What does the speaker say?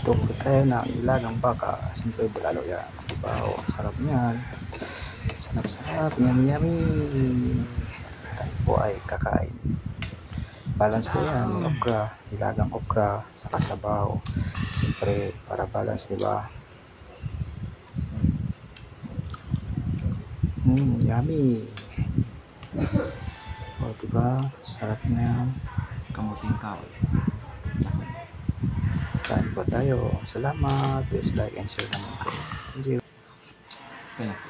Magluto po tayo ng nilagang baka. Siyempre bulalo yan. Diba? O, sarap niyan. Sarap. Yummy yummy. Tayo po ay kakain. Balance po yan. May okra. Nilagang okra. Saka sabaw. Siyempre para balance, diba? Yummy. O, diba? Sarap na yan. Kamuting kahoy. Kain po tayo. Salamat. Please like and share naman po. Thank you.